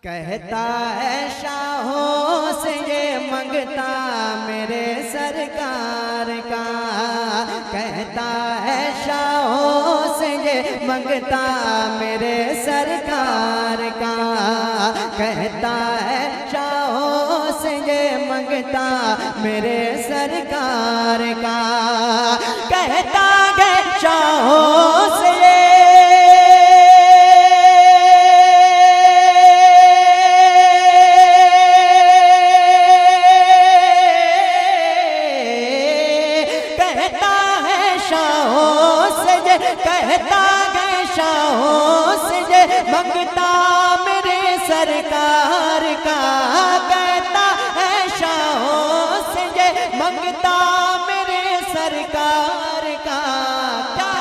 कहता है शाहों से ये मंगता मेरे सरकार का, कहता है शाहों से ये मंगता मेरे सरकार का, कहता है शाहों से ये मंगता मेरे सरकार का, कहता है शाहों से कहता है शाहों से ये मंगता मेरे सरकार का, कहता है शाहों से ये मंगता मेरे सरकार का, क्या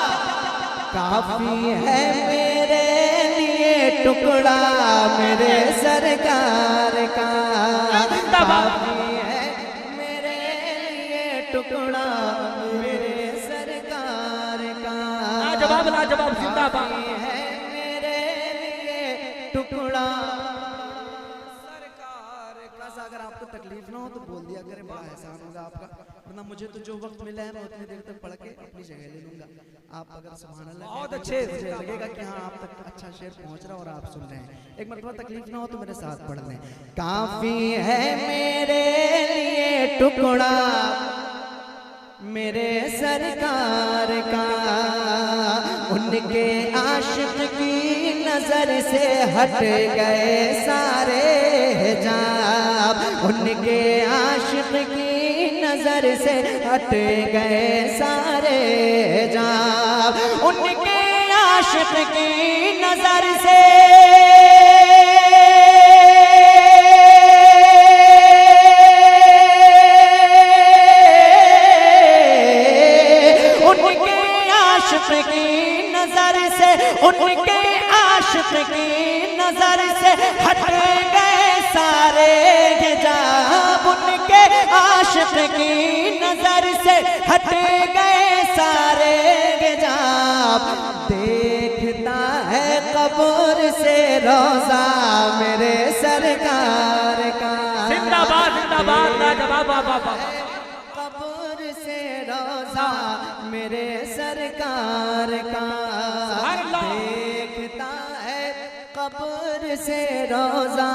काफी है मेरे लिए टुकड़ा मेरे सरकार का, काफी है मेरे लिए टुकड़ा मेरे सरकार का, जवाब ना जवाब जिंदाबाद है मेरे लिए टुकड़ा सरकार का। अगर आपको तकलीफ ना हो तो बोल दिया करें, बड़ा एहसान होगा आपका, वरना मुझे तो जो वक्त मिला है मैं उतनी देर तक पढ़ के अपनी जगह ले लूंगा। आप अगर सुभान अल्लाह बहुत अच्छे मुझे लगेगा कि हाँ आप तक अच्छा शेर पहुंच रहा है और आप सुन रहे हैं। एक मरतबा तकलीफ ना हो तो मेरे साथ पढ़ लें। काफी है मेरे लिए टुकड़ा मेरे सरकार का, उनके आशिक की नजर से हट गए सारे हिजाब, उनके आशिक की नजर से हट गए सारे हिजाब, उनके आशिक की नजर से उनके आशिक की नजर से हट गए सारे हिजाब, उनके आशिक की नजर से हट गए सारे हिजाब, देखता है कब्र से रोजा मेरे सरकार का, जिंदाबाद जिंदाबाद ना जवाब बाबा, कब्र से रोजा मेरे सरकार का, देखता है कब्र से रोजा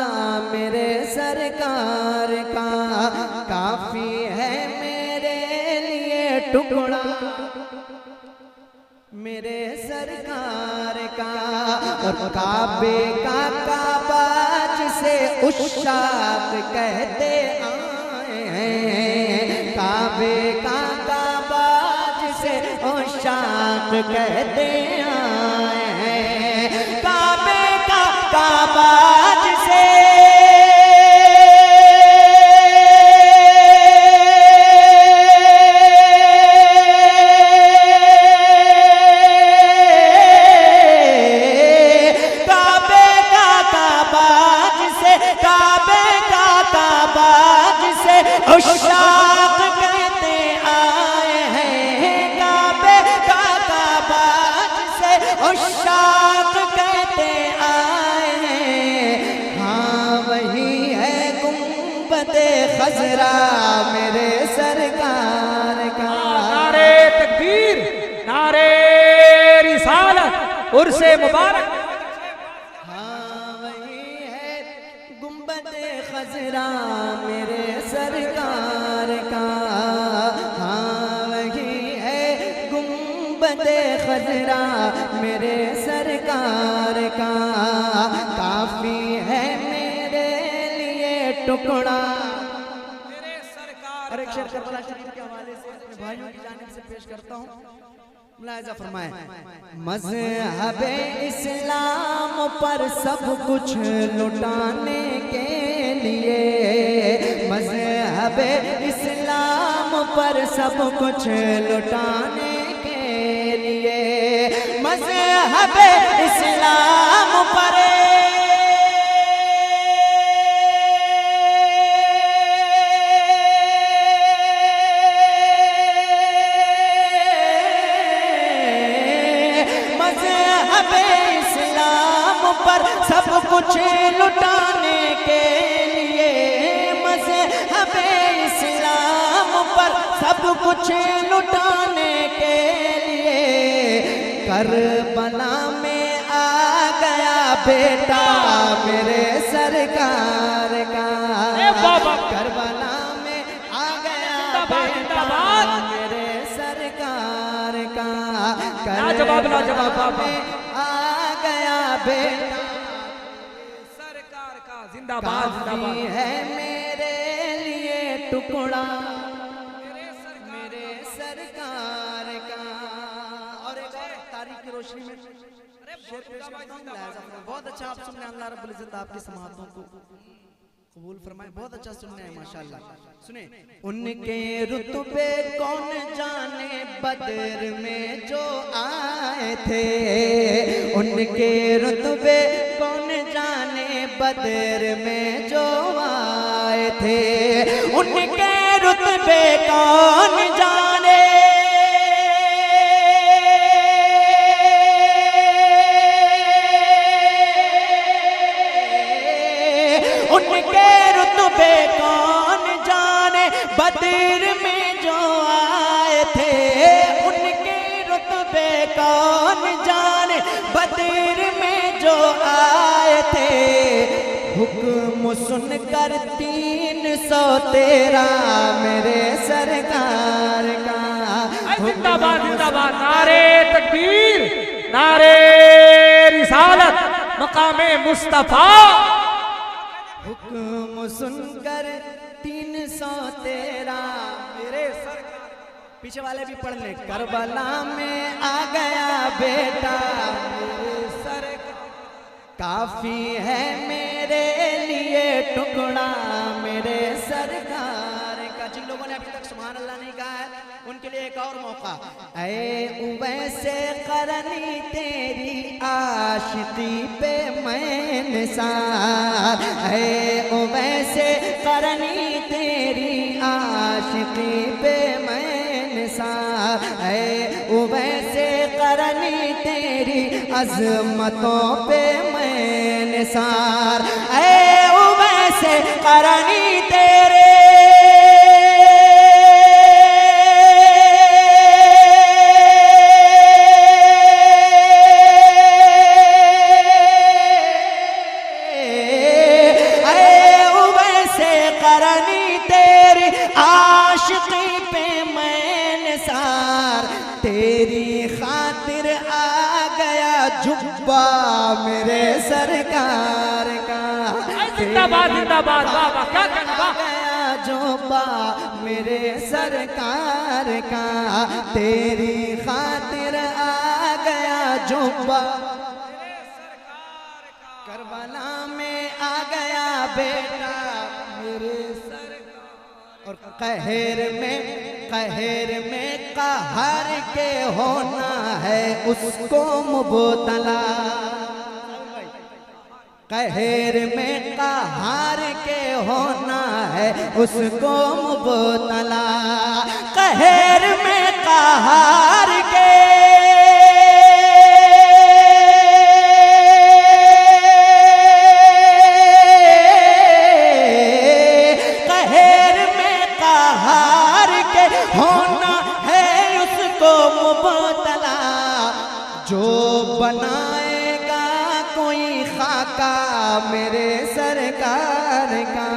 मेरे सरकार का, काफी है मेरे लिए टुकड़ा मेरे सरकार का, और काबे का काबा जिसे उशाक कहते आए हैं, काबे का काबा जिसे उशाक कहते आए हैं, काबे का काबा जिसे उशाक कहते आए हैं, काबे का काबा जिसे उशाक कहते आए हैं, हाँ वही है गुंबदे खजरा मेरे सरकार का, नारे तकबीर नारे रिसालत उर्से मुबारक, हाँ वही है गुंबदे खजरा मेरे सरकार का, हाँ वही है गुंबदे खजरा मेरे सरकार का, काफी है मेरे लिए टुकड़ा मेरे सरकार। और एक शेर करबला शरीफ के हवाले से अपने भाइयों की जानिब से पेश करता हूँ, मुलाहिजा फरमाएं। मज़हबे इस्लाम पर सब कुछ लुटाने के लिए, मज़हबे इस्लाम पर सब कुछ लुटाने के लिए, मज़हबे इस्लाम पर सब कुछ लुटाने सब कुछ लुटाने के लिए करबला में आ गया बेटा मेरे सरकार का। करबला में आ गया बेटा मेरे सरकार का। लाजवाब में आ गया बेटा सरकार का। जिंदाबाद जिंदाबाद है मेरे लिए टुकड़ा मेरे सरकार का। और एक और तारीख की रोशनी में शेर पेश करता हूं। बहुत अच्छा आप सुन रहे हैं, अल्लाह रब्बुल इज्जत आपकी समाअतों को कबूल फरमाए। बहुत अच्छा सुन रहे हैं माशाल्लाह। सुने, उनके रुतबे कौन जाने बदर में जो आए थे, उनके रुतबे कौन जाने बदर में जो आए थे, उनके रुतबे कौन जाने उनके रुतबे कौन जाने बदर में जो आए थे, उनके रुतबे कौन जाने बदर में जो आए थे। हुक्म सुनकर 313 मेरे सरकार का। जिंदाबाद जिंदाबाद। नारे तकबीर, नारे रिसालत, मकामे मुस्तफा। हुक्म सुनकर 313 मेरे सरकार। पीछे वाले भी पढ़ ले। करबला में आ गया बेटा मेरे सरकार, काफी है मेरे लिए टुकड़ा मेरे सरकार का। जिन लोगों ने अभी तक सुभान अल्लाह नहीं कहा है उनके लिए एक और मौका। ऐ वैसे करनी तेरी आशिकी पे मैं निसार, ऐ वैसे करनी तेरी आशिकी पे मैं निसार, ऐ वैसे करनी तेरी अजमतों पे मैं निसार, ऐ वैसे करनी तेरे आशिकी पे मैं निसार, तेरी खातिर आ गया जुब्बा मेरे सरकार का। जिंदाबाद जिंदाबाद। बाबा क्या कहना। गया जुब्बा मेरे सरकार का, तेरी खातिर आ गया जुब्बा करबला में आ गया बेटा मेरे सरकार। और कहर में कहर के होना है उसको मुबतला, कहर में कहर के होना है उसको मुबतला, कहर में कहर के होना है उसको मुबतला। जो बनाएगा कोई खाका मेरे सरकार का,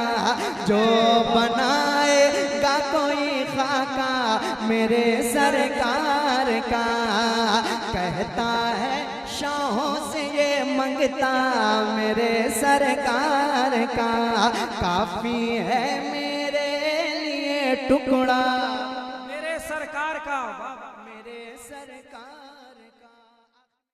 जो बनाएगा कोई खाका मेरे सरकार का, कहता है शाहों से ये मंगता मेरे सरकार का, काफी है मेरे लिए टुकड़ा मेरे सरकार का, मेरे सरकार